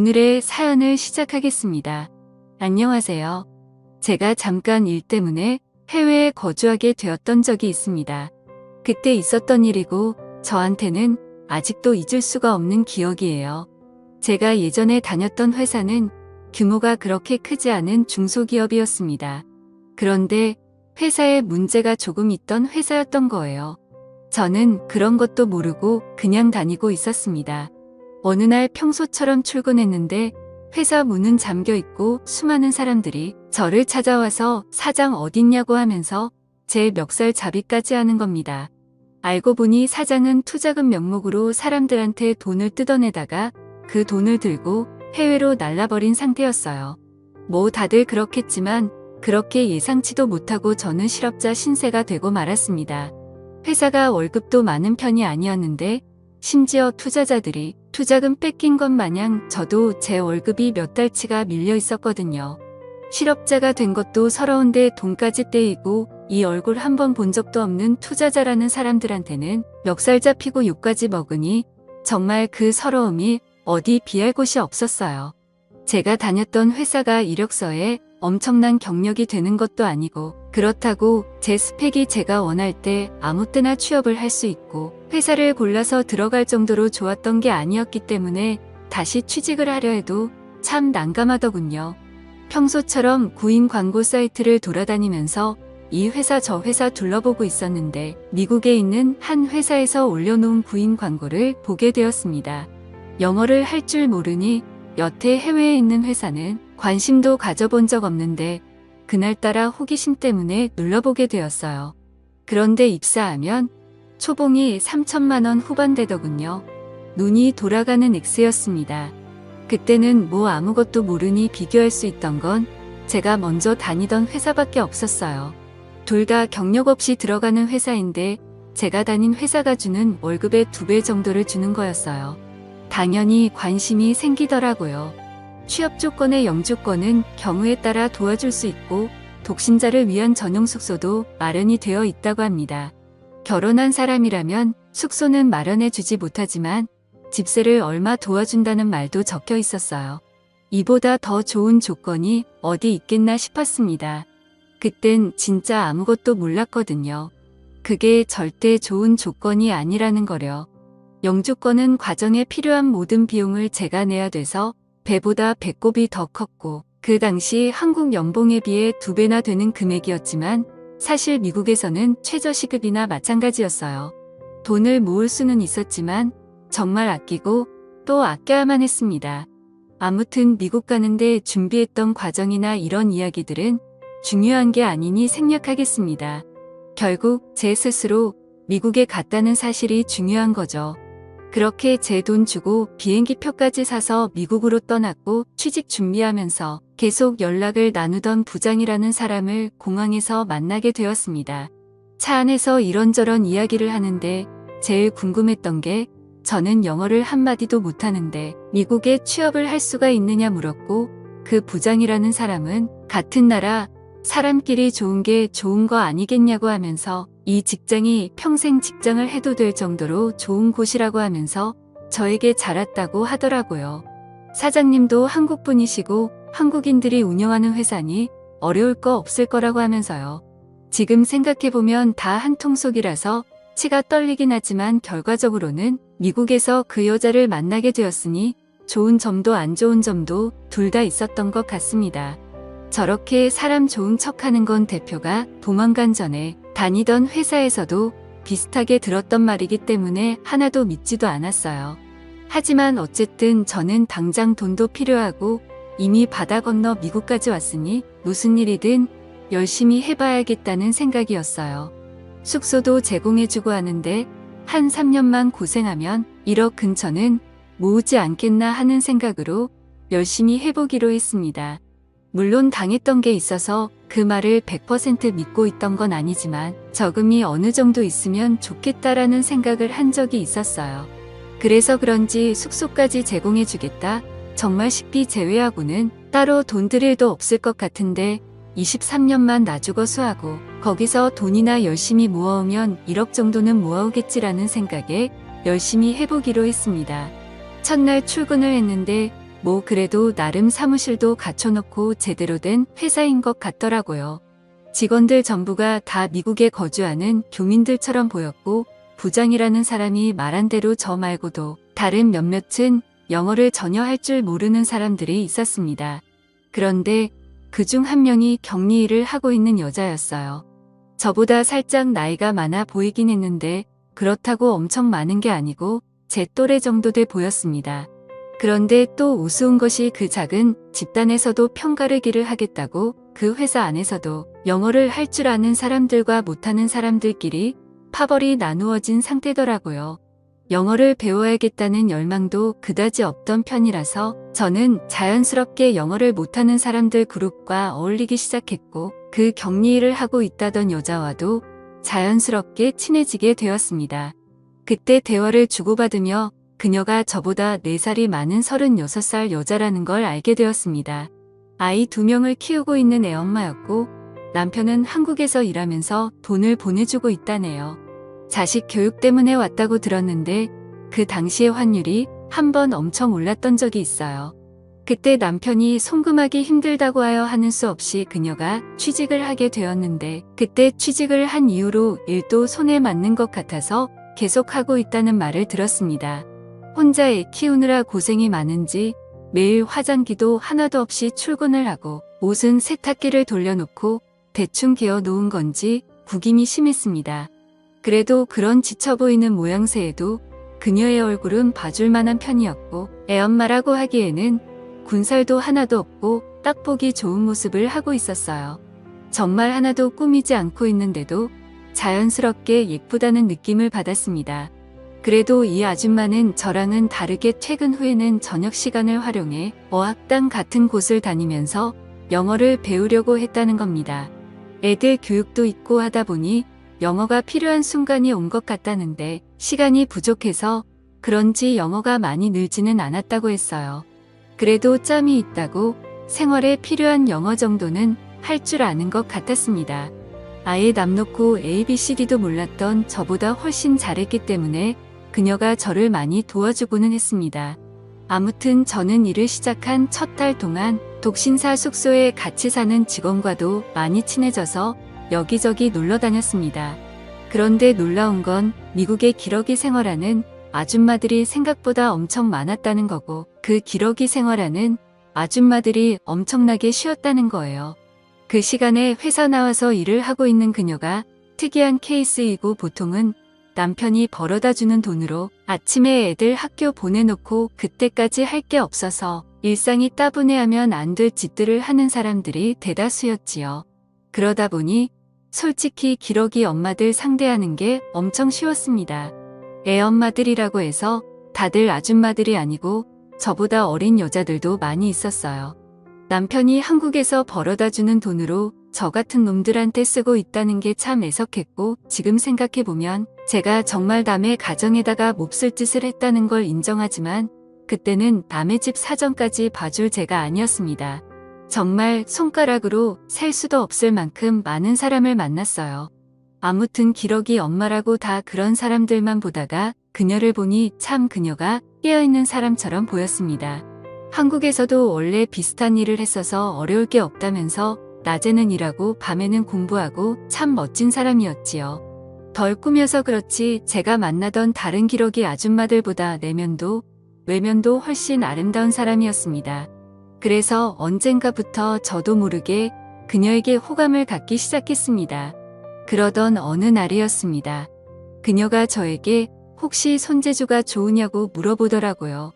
오늘의 사연을 시작하겠습니다. 안녕하세요. 제가 잠깐 일 때문에 해외에 거주하게 되었던 적이 있습니다. 그때 있었던 일이고 저한테는 아직도 잊을 수가 없는 기억이에요. 제가 예전에 다녔던 회사는 규모가 그렇게 크지 않은 중소기업이었습니다. 그런데 회사에 문제가 조금 있던 회사였던 거예요. 저는 그런 것도 모르고 그냥 다니고 있었습니다. 어느 날 평소처럼 출근했는데 회사 문은 잠겨 있고 수많은 사람들이 저를 찾아와서 사장 어딨냐고 하면서 제 멱살잡이까지 하는 겁니다. 알고 보니 사장은 투자금 명목으로 사람들한테 돈을 뜯어내다가 그 돈을 들고 해외로 날라버린 상태였어요. 뭐 다들 그렇겠지만 그렇게 예상치도 못하고 저는 실업자 신세가 되고 말았습니다. 회사가 월급도 많은 편이 아니었는데 심지어 투자자들이 투자금 뺏긴 것 마냥 저도 제 월급이 몇 달치가 밀려 있었거든요. 실업자가 된 것도 서러운데 돈까지 떼이고 이 얼굴 한 번 본 적도 없는 투자자라는 사람들한테는 멱살 잡히고 욕까지 먹으니 정말 그 서러움이 어디 비할 곳이 없었어요. 제가 다녔던 회사가 이력서에 엄청난 경력이 되는 것도 아니고 그렇다고 제 스펙이 제가 원할 때 아무 때나 취업을 할 수 있고 회사를 골라서 들어갈 정도로 좋았던 게 아니었기 때문에 다시 취직을 하려 해도 참 난감하더군요. 평소처럼 구인 광고 사이트를 돌아다니면서 이 회사 저 회사 둘러보고 있었는데 미국에 있는 한 회사에서 올려놓은 구인 광고를 보게 되었습니다. 영어를 할 줄 모르니 여태 해외에 있는 회사는 관심도 가져본 적 없는데 그날따라 호기심 때문에 눌러보게 되었어요. 그런데 입사하면 초봉이 3천만 원 후반대더군요. 눈이 돌아가는 액수였습니다. 그때는 뭐 아무것도 모르니 비교할 수 있던 건 제가 먼저 다니던 회사밖에 없었어요. 둘 다 경력 없이 들어가는 회사인데 제가 다닌 회사가 주는 월급의 2배 정도를 주는 거였어요. 당연히 관심이 생기더라고요. 취업 조건의 영주권은 경우에 따라 도와줄 수 있고 독신자를 위한 전용 숙소도 마련이 되어 있다고 합니다. 결혼한 사람이라면 숙소는 마련해 주지 못하지만 집세를 얼마 도와준다는 말도 적혀 있었어요. 이보다 더 좋은 조건이 어디 있겠나 싶었습니다. 그땐 진짜 아무것도 몰랐거든요. 그게 절대 좋은 조건이 아니라는 거려. 영주권은 과정에 필요한 모든 비용을 제가 내야 돼서 배보다 배꼽이 더 컸고 그 당시 한국 연봉에 비해 2배나 되는 금액이었지만 사실 미국에서는 최저시급이나 마찬가지였어요. 돈을 모을 수는 있었지만 정말 아끼고 또 아껴야만 했습니다. 아무튼 미국 가는데 준비했던 과정이나 이런 이야기들은 중요한 게 아니니 생략하겠습니다. 결국 제 스스로 미국에 갔다는 사실이 중요한 거죠. 그렇게 제 돈 주고 비행기 표까지 사서 미국으로 떠났고 취직 준비하면서 계속 연락을 나누던 부장이라는 사람을 공항에서 만나게 되었습니다. 차 안에서 이런저런 이야기를 하는데 제일 궁금했던 게 저는 영어를 한마디도 못하는데 미국에 취업을 할 수가 있느냐 물었고 그 부장이라는 사람은 같은 나라 사람끼리 좋은 게 좋은 거 아니겠냐고 하면서 이 직장이 평생 직장을 해도 될 정도로 좋은 곳이라고 하면서 저에게 잘했다고 하더라고요. 사장님도 한국분이시고 한국인들이 운영하는 회사니 어려울 거 없을 거라고 하면서요. 지금 생각해보면 다 한통속이라서 치가 떨리긴 하지만 결과적으로는 미국에서 그 여자를 만나게 되었으니 좋은 점도 안 좋은 점도 둘 다 있었던 것 같습니다. 저렇게 사람 좋은 척하는 건 대표가 도망간 전에 다니던 회사에서도 비슷하게 들었던 말이기 때문에 하나도 믿지도 않았어요. 하지만 어쨌든 저는 당장 돈도 필요하고 이미 바다 건너 미국까지 왔으니 무슨 일이든 열심히 해봐야겠다는 생각이었어요. 숙소도 제공해주고 하는데 한 3년만 고생하면 1억 근처는 모으지 않겠나 하는 생각으로 열심히 해보기로 했습니다. 물론 당했던 게 있어서 그 말을 100% 믿고 있던 건 아니지만 저금이 어느 정도 있으면 좋겠다라는 생각을 한 적이 있었어요. 그래서 그런지 숙소까지 제공해주겠다. 정말 식비 제외하고는 따로 돈 들 일도 없을 것 같은데 23년만 놔주고 수하고 거기서 돈이나 열심히 모아오면 1억 정도는 모아오겠지라는 생각에 열심히 해보기로 했습니다. 첫날 출근을 했는데 뭐 그래도 나름 사무실도 갖춰놓고 제대로 된 회사인 것 같더라고요. 직원들 전부가 다 미국에 거주하는 교민들처럼 보였고 부장이라는 사람이 말한 대로 저 말고도 다른 몇몇은 영어를 전혀 할 줄 모르는 사람들이 있었습니다. 그런데 그중 한 명이 격리 일을 하고 있는 여자였어요. 저보다 살짝 나이가 많아 보이긴 했는데 그렇다고 엄청 많은 게 아니고 제 또래 정도 돼 보였습니다. 그런데 또 우스운 것이 그 작은 집단에서도 편가르기를 하겠다고 그 회사 안에서도 영어를 할 줄 아는 사람들과 못하는 사람들끼리 파벌이 나누어진 상태더라고요. 영어를 배워야겠다는 열망도 그다지 없던 편이라서 저는 자연스럽게 영어를 못하는 사람들 그룹과 어울리기 시작했고 그 격리일을 하고 있다던 여자와도 자연스럽게 친해지게 되었습니다. 그때 대화를 주고받으며 그녀가 저보다 4살이 많은 36살 여자라는 걸 알게 되었습니다. 아이 2명을 키우고 있는 애엄마였고 남편은 한국에서 일하면서 돈을 보내주고 있다네요. 자식 교육 때문에 왔다고 들었는데 그 당시의 환율이 한번 엄청 올랐던 적이 있어요. 그때 남편이 송금하기 힘들다고 하여 하는 수 없이 그녀가 취직을 하게 되었는데 그때 취직을 한 이후로 일도 손에 맞는 것 같아서 계속하고 있다는 말을 들었습니다. 혼자 애 키우느라 고생이 많은지 매일 화장기도 하나도 없이 출근을 하고 옷은 세탁기를 돌려놓고 대충 개어 놓은 건지 구김이 심했습니다. 그래도 그런 지쳐 보이는 모양새에도 그녀의 얼굴은 봐줄 만한 편이었고 애엄마라고 하기에는 군살도 하나도 없고 딱 보기 좋은 모습을 하고 있었어요. 정말 하나도 꾸미지 않고 있는데도 자연스럽게 예쁘다는 느낌을 받았습니다. 그래도 이 아줌마는 저랑은 다르게 퇴근 후에는 저녁 시간을 활용해 어학당 같은 곳을 다니면서 영어를 배우려고 했다는 겁니다. 애들 교육도 있고 하다 보니 영어가 필요한 순간이 온 것 같다는데 시간이 부족해서 그런지 영어가 많이 늘지는 않았다고 했어요. 그래도 짬이 있다고 생활에 필요한 영어 정도는 할 줄 아는 것 같았습니다. 아예 남 놓고 ABCD도 몰랐던 저보다 훨씬 잘했기 때문에 그녀가 저를 많이 도와주고는 했습니다. 아무튼 저는 일을 시작한 첫 달 동안 독신사 숙소에 같이 사는 직원과도 많이 친해져서 여기저기 놀러 다녔습니다. 그런데 놀라운 건 미국의 기러기 생활하는 아줌마들이 생각보다 엄청 많았다는 거고 그 기러기 생활하는 아줌마들이 엄청나게 쉬었다는 거예요. 그 시간에 회사 나와서 일을 하고 있는 그녀가 특이한 케이스이고 보통은 남편이 벌어다 주는 돈으로 아침에 애들 학교 보내놓고 그때까지 할 게 없어서 일상이 따분해하면 안 될 짓들을 하는 사람들이 대다수였지요. 그러다 보니 솔직히 기러기 엄마들 상대하는 게 엄청 쉬웠습니다. 애엄마들이라고 해서 다들 아줌마들이 아니고 저보다 어린 여자들도 많이 있었어요. 남편이 한국에서 벌어다 주는 돈으로 저 같은 놈들한테 쓰고 있다는 게 참 애석했고 지금 생각해보면 제가 정말 남의 가정에다가 몹쓸 짓을 했다는 걸 인정하지만 그때는 남의 집 사정까지 봐줄 제가 아니었습니다. 정말 손가락으로 셀 수도 없을 만큼 많은 사람을 만났어요. 아무튼 기러기 엄마라고 다 그런 사람들만 보다가 그녀를 보니 참 그녀가 깨어있는 사람처럼 보였습니다. 한국에서도 원래 비슷한 일을 했어서 어려울 게 없다면서 낮에는 일하고 밤에는 공부하고 참 멋진 사람이었지요. 덜 꾸며서 그렇지 제가 만나던 다른 기러기 아줌마들보다 내면도 외면도 훨씬 아름다운 사람이었습니다. 그래서 언젠가부터 저도 모르게 그녀에게 호감을 갖기 시작했습니다. 그러던 어느 날이었습니다. 그녀가 저에게 혹시 손재주가 좋으냐고 물어보더라고요.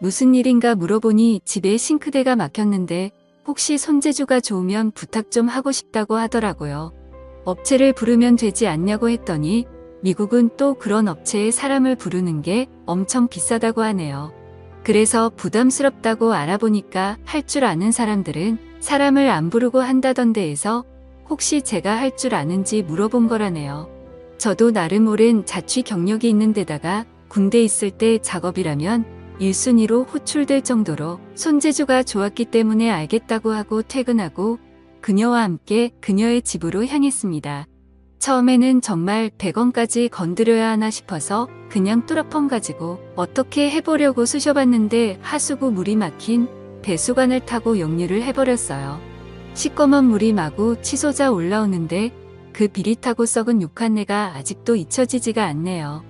무슨 일인가 물어보니 집에 싱크대가 막혔는데 혹시 손재주가 좋으면 부탁 좀 하고 싶다고 하더라고요. 업체를 부르면 되지 않냐고 했더니 미국은 또 그런 업체에 사람을 부르는 게 엄청 비싸다고 하네요. 그래서 부담스럽다고 알아보니까 할 줄 아는 사람들은 사람을 안 부르고 한다던데 해서 혹시 제가 할 줄 아는지 물어본 거라네요. 저도 나름 오랜 자취 경력이 있는 데다가 군대 있을 때 작업이라면 1순위로 호출될 정도로 손재주가 좋았기 때문에 알겠다고 하고 퇴근하고 그녀와 함께 그녀의 집으로 향했습니다. 처음에는 정말 100원까지 건드려야 하나 싶어서 그냥 뚜러펑 가지고 어떻게 해보려고 쑤셔봤는데 하수구 물이 막힌 배수관을 타고 역류를 해버렸어요. 시꺼먼 물이 마구 치솟아 올라오는데 그 비릿하고 썩은 육한내가 아직도 잊혀지지가 않네요.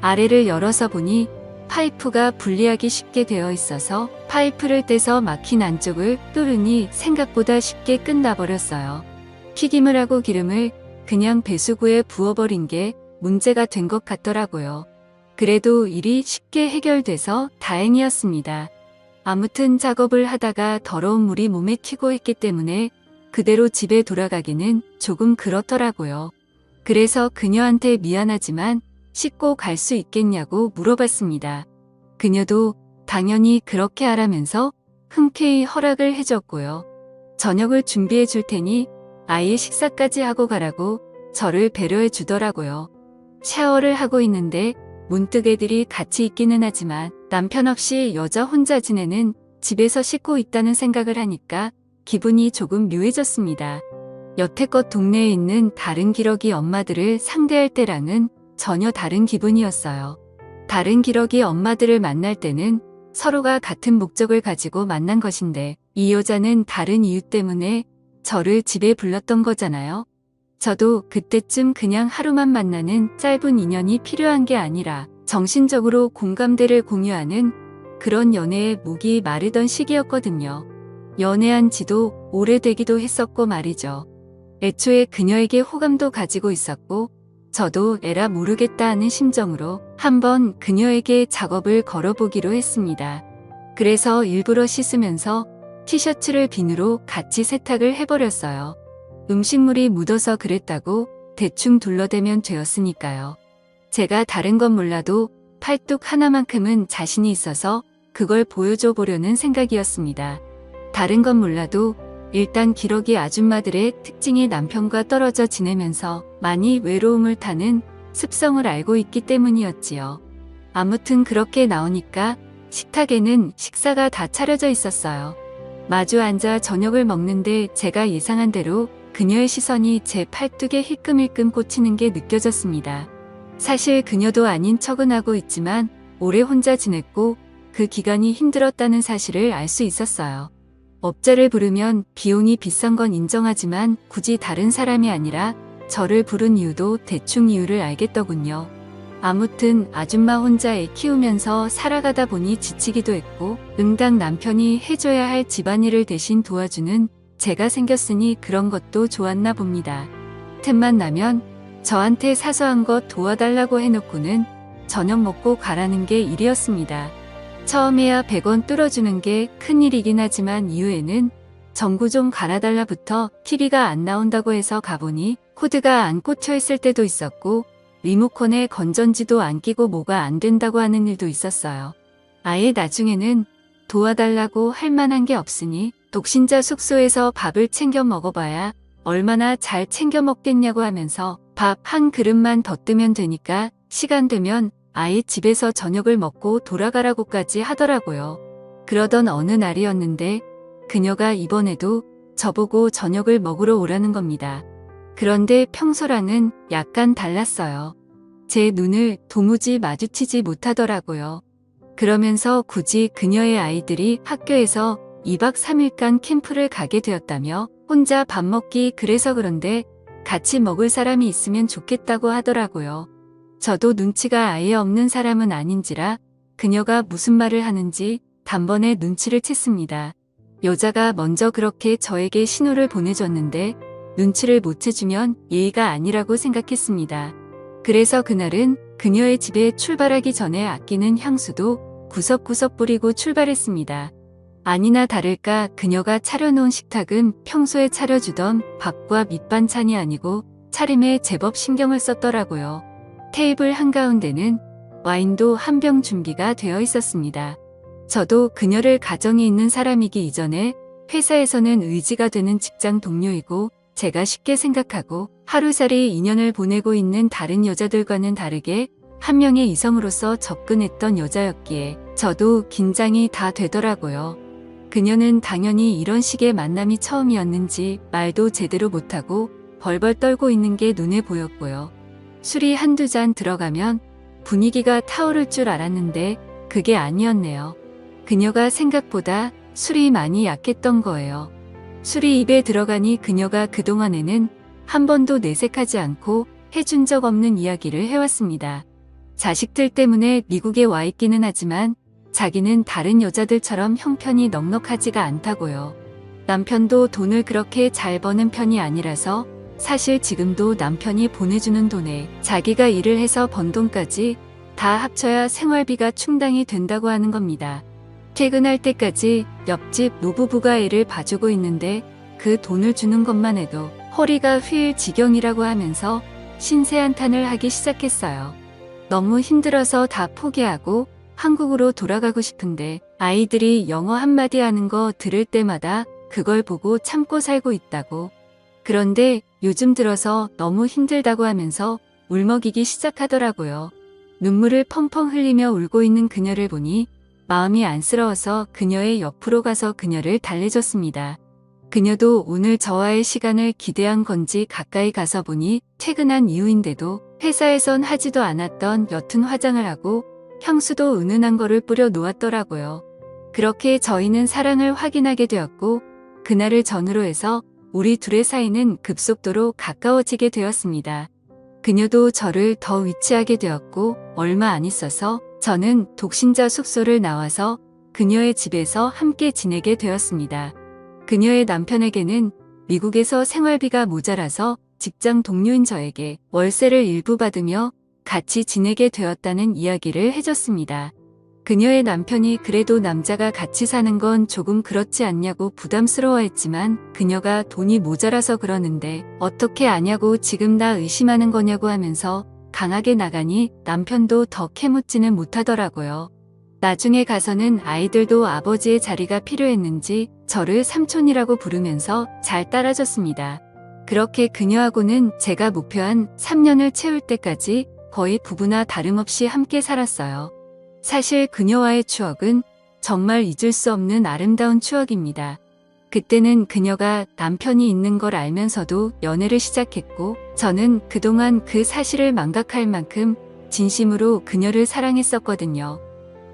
아래를 열어서 보니 파이프가 분리하기 쉽게 되어 있어서 파이프를 떼서 막힌 안쪽을 뚫으니 생각보다 쉽게 끝나버렸어요. 튀김을 하고 기름을 그냥 배수구에 부어버린 게 문제가 된 것 같더라고요. 그래도 일이 쉽게 해결돼서 다행이었습니다. 아무튼 작업을 하다가 더러운 물이 몸에 튀고 했기 때문에 그대로 집에 돌아가기는 조금 그렇더라고요. 그래서 그녀한테 미안하지만 씻고 갈 수 있겠냐고 물어봤습니다. 그녀도 당연히 그렇게 하라면서 흔쾌히 허락을 해줬고요. 저녁을 준비해 줄 테니 아이 식사까지 하고 가라고 저를 배려해 주더라고요. 샤워를 하고 있는데 문득 애들이 같이 있기는 하지만 남편 없이 여자 혼자 지내는 집에서 씻고 있다는 생각을 하니까 기분이 조금 묘해졌습니다. 여태껏 동네에 있는 다른 기러기 엄마들을 상대할 때랑은 전혀 다른 기분이었어요. 다른 기러기 엄마들을 만날 때는 서로가 같은 목적을 가지고 만난 것인데 이 여자는 다른 이유 때문에 저를 집에 불렀던 거잖아요. 저도 그때쯤 그냥 하루만 만나는 짧은 인연이 필요한 게 아니라 정신적으로 공감대를 공유하는 그런 연애에 목이 마르던 시기였거든요. 연애한 지도 오래되기도 했었고 말이죠. 애초에 그녀에게 호감도 가지고 있었고 저도 에라 모르겠다 하는 심정으로 한번 그녀에게 작업을 걸어보기로 했습니다. 그래서 일부러 씻으면서 티셔츠를 비누로 같이 세탁을 해버렸어요. 음식물이 묻어서 그랬다고 대충 둘러대면 되었으니까요. 제가 다른 건 몰라도 팔뚝 하나만큼은 자신이 있어서 그걸 보여줘 보려는 생각이었습니다. 다른 건 몰라도 일단 기러기 아줌마들의 특징이 남편과 떨어져 지내면서 많이 외로움을 타는 습성을 알고 있기 때문이었지요. 아무튼 그렇게 나오니까 식탁에는 식사가 다 차려져 있었어요. 마주 앉아 저녁을 먹는데 제가 예상한 대로 그녀의 시선이 제 팔뚝에 힐끔힐끔 꽂히는 게 느껴졌습니다. 사실 그녀도 아닌 척은 하고 있지만 오래 혼자 지냈고 그 기간이 힘들었다는 사실을 알 수 있었어요. 업자를 부르면 비용이 비싼 건 인정하지만 굳이 다른 사람이 아니라 저를 부른 이유도 대충 이유를 알겠더군요. 아무튼 아줌마 혼자 애 키우면서 살아가다 보니 지치기도 했고 응당 남편이 해줘야 할 집안일을 대신 도와주는 제가 생겼으니 그런 것도 좋았나 봅니다. 틈만 나면 저한테 사소한 것 도와달라고 해놓고는 저녁 먹고 가라는 게 일이었습니다. 처음에야 100원 뚫어주는 게 큰일이긴 하지만 이후에는 전구 좀 갈아달라부터 TV가 안 나온다고 해서 가보니 코드가 안 꽂혀 있을 때도 있었고 리모컨에 건전지도 안 끼고 뭐가 안 된다고 하는 일도 있었어요. 아예 나중에는 도와달라고 할 만한 게 없으니 독신자 숙소에서 밥을 챙겨 먹어봐야 얼마나 잘 챙겨 먹겠냐고 하면서 밥 한 그릇만 더 뜨면 되니까 시간 되면 아예 집에서 저녁을 먹고 돌아가라고까지 하더라고요. 그러던 어느 날이었는데 그녀가 이번에도 저보고 저녁을 먹으러 오라는 겁니다. 그런데 평소랑은 약간 달랐어요. 제 눈을 도무지 마주치지 못하더라고요. 그러면서 굳이 그녀의 아이들이 학교에서 2박 3일간 캠프를 가게 되었다며 혼자 밥 먹기 그래서 그런데 같이 먹을 사람이 있으면 좋겠다고 하더라고요. 저도 눈치가 아예 없는 사람은 아닌지라 그녀가 무슨 말을 하는지 단번에 눈치를 챘습니다. 여자가 먼저 그렇게 저에게 신호를 보내줬는데 눈치를 못 채주면 예의가 아니라고 생각했습니다. 그래서 그날은 그녀의 집에 출발하기 전에 아끼는 향수도 구석구석 뿌리고 출발했습니다. 아니나 다를까 그녀가 차려놓은 식탁은 평소에 차려주던 밥과 밑반찬이 아니고 차림에 제법 신경을 썼더라고요. 테이블 한가운데는 와인도 한 병 준비가 되어 있었습니다. 저도 그녀를 가정에 있는 사람이기 이전에 회사에서는 의지가 되는 직장 동료이고 제가 쉽게 생각하고 하루살이 인연을 보내고 있는 다른 여자들과는 다르게 한 명의 이성으로서 접근했던 여자였기에 저도 긴장이 다 되더라고요. 그녀는 당연히 이런 식의 만남이 처음이었는지 말도 제대로 못하고 벌벌 떨고 있는 게 눈에 보였고요. 술이 한두 잔 들어가면 분위기가 타오를 줄 알았는데 그게 아니었네요. 그녀가 생각보다 술이 많이 약했던 거예요. 술이 입에 들어가니 그녀가 그동안에는 한 번도 내색하지 않고 해준 적 없는 이야기를 해왔습니다. 자식들 때문에 미국에 와 있기는 하지만 자기는 다른 여자들처럼 형편이 넉넉하지가 않다고요. 남편도 돈을 그렇게 잘 버는 편이 아니라서 사실 지금도 남편이 보내주는 돈에 자기가 일을 해서 번 돈까지 다 합쳐야 생활비가 충당이 된다고 하는 겁니다. 퇴근할 때까지 옆집 노부부가 애를 봐주고 있는데 그 돈을 주는 것만 해도 허리가 휘일 지경이라고 하면서 신세한탄을 하기 시작했어요. 너무 힘들어서 다 포기하고 한국으로 돌아가고 싶은데 아이들이 영어 한마디 하는 거 들을 때마다 그걸 보고 참고 살고 있다고. 그런데 요즘 들어서 너무 힘들다고 하면서 울먹이기 시작하더라고요. 눈물을 펑펑 흘리며 울고 있는 그녀를 보니 마음이 안쓰러워서 그녀의 옆으로 가서 그녀를 달래줬습니다. 그녀도 오늘 저와의 시간을 기대한 건지 가까이 가서 보니 퇴근한 이후인데도 회사에선 하지도 않았던 옅은 화장을 하고 향수도 은은한 거를 뿌려 놓았더라고요. 그렇게 저희는 사랑을 확인하게 되었고 그날을 전후로 해서 우리 둘의 사이는 급속도로 가까워지게 되었습니다. 그녀도 저를 더 위치하게 되었고 얼마 안 있어서 저는 독신자 숙소를 나와서 그녀의 집에서 함께 지내게 되었습니다. 그녀의 남편에게는 미국에서 생활비가 모자라서 직장 동료인 저에게 월세를 일부 받으며 같이 지내게 되었다는 이야기를 해줬습니다. 그녀의 남편이 그래도 남자가 같이 사는 건 조금 그렇지 않냐고 부담스러워했지만 그녀가 돈이 모자라서 그러는데 어떻게 아냐고 지금 나 의심하는 거냐고 하면서 강하게 나가니 남편도 더 캐묻지는 못하더라고요. 나중에 가서는 아이들도 아버지의 자리가 필요했는지 저를 삼촌이라고 부르면서 잘 따라줬습니다. 그렇게 그녀하고는 제가 목표한 3년을 채울 때까지 거의 부부나 다름없이 함께 살았어요. 사실 그녀와의 추억은 정말 잊을 수 없는 아름다운 추억입니다. 그때는 그녀가 남편이 있는 걸 알면서도 연애를 시작했고 저는 그동안 그 사실을 망각할 만큼 진심으로 그녀를 사랑했었거든요.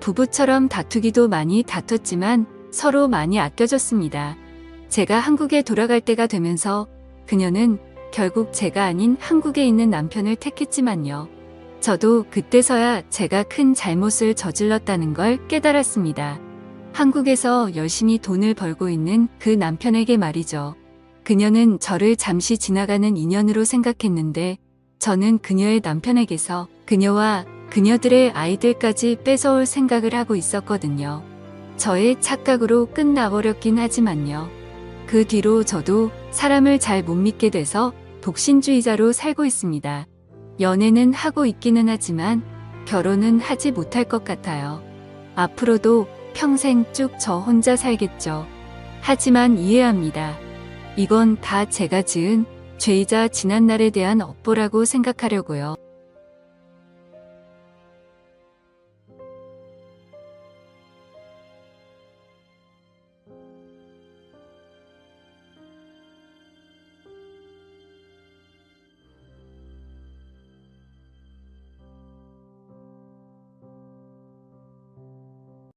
부부처럼 다투기도 많이 다퉜지만 서로 많이 아껴줬습니다. 제가 한국에 돌아갈 때가 되면서 그녀는 결국 제가 아닌 한국에 있는 남편을 택했지만요. 저도 그때서야 제가 큰 잘못을 저질렀다는 걸 깨달았습니다. 한국에서 열심히 돈을 벌고 있는 그 남편에게 말이죠. 그녀는 저를 잠시 지나가는 인연으로 생각했는데 저는 그녀의 남편에게서 그녀와 그녀들의 아이들까지 뺏어올 생각을 하고 있었거든요. 저의 착각으로 끝나버렸긴 하지만요. 그 뒤로 저도 사람을 잘 못 믿게 돼서 독신주의자로 살고 있습니다. 연애는 하고 있기는 하지만 결혼은 하지 못할 것 같아요. 앞으로도 평생 쭉 저 혼자 살겠죠. 하지만 이해합니다. 이건 다 제가 지은 죄이자 지난날에 대한 업보라고 생각하려고요.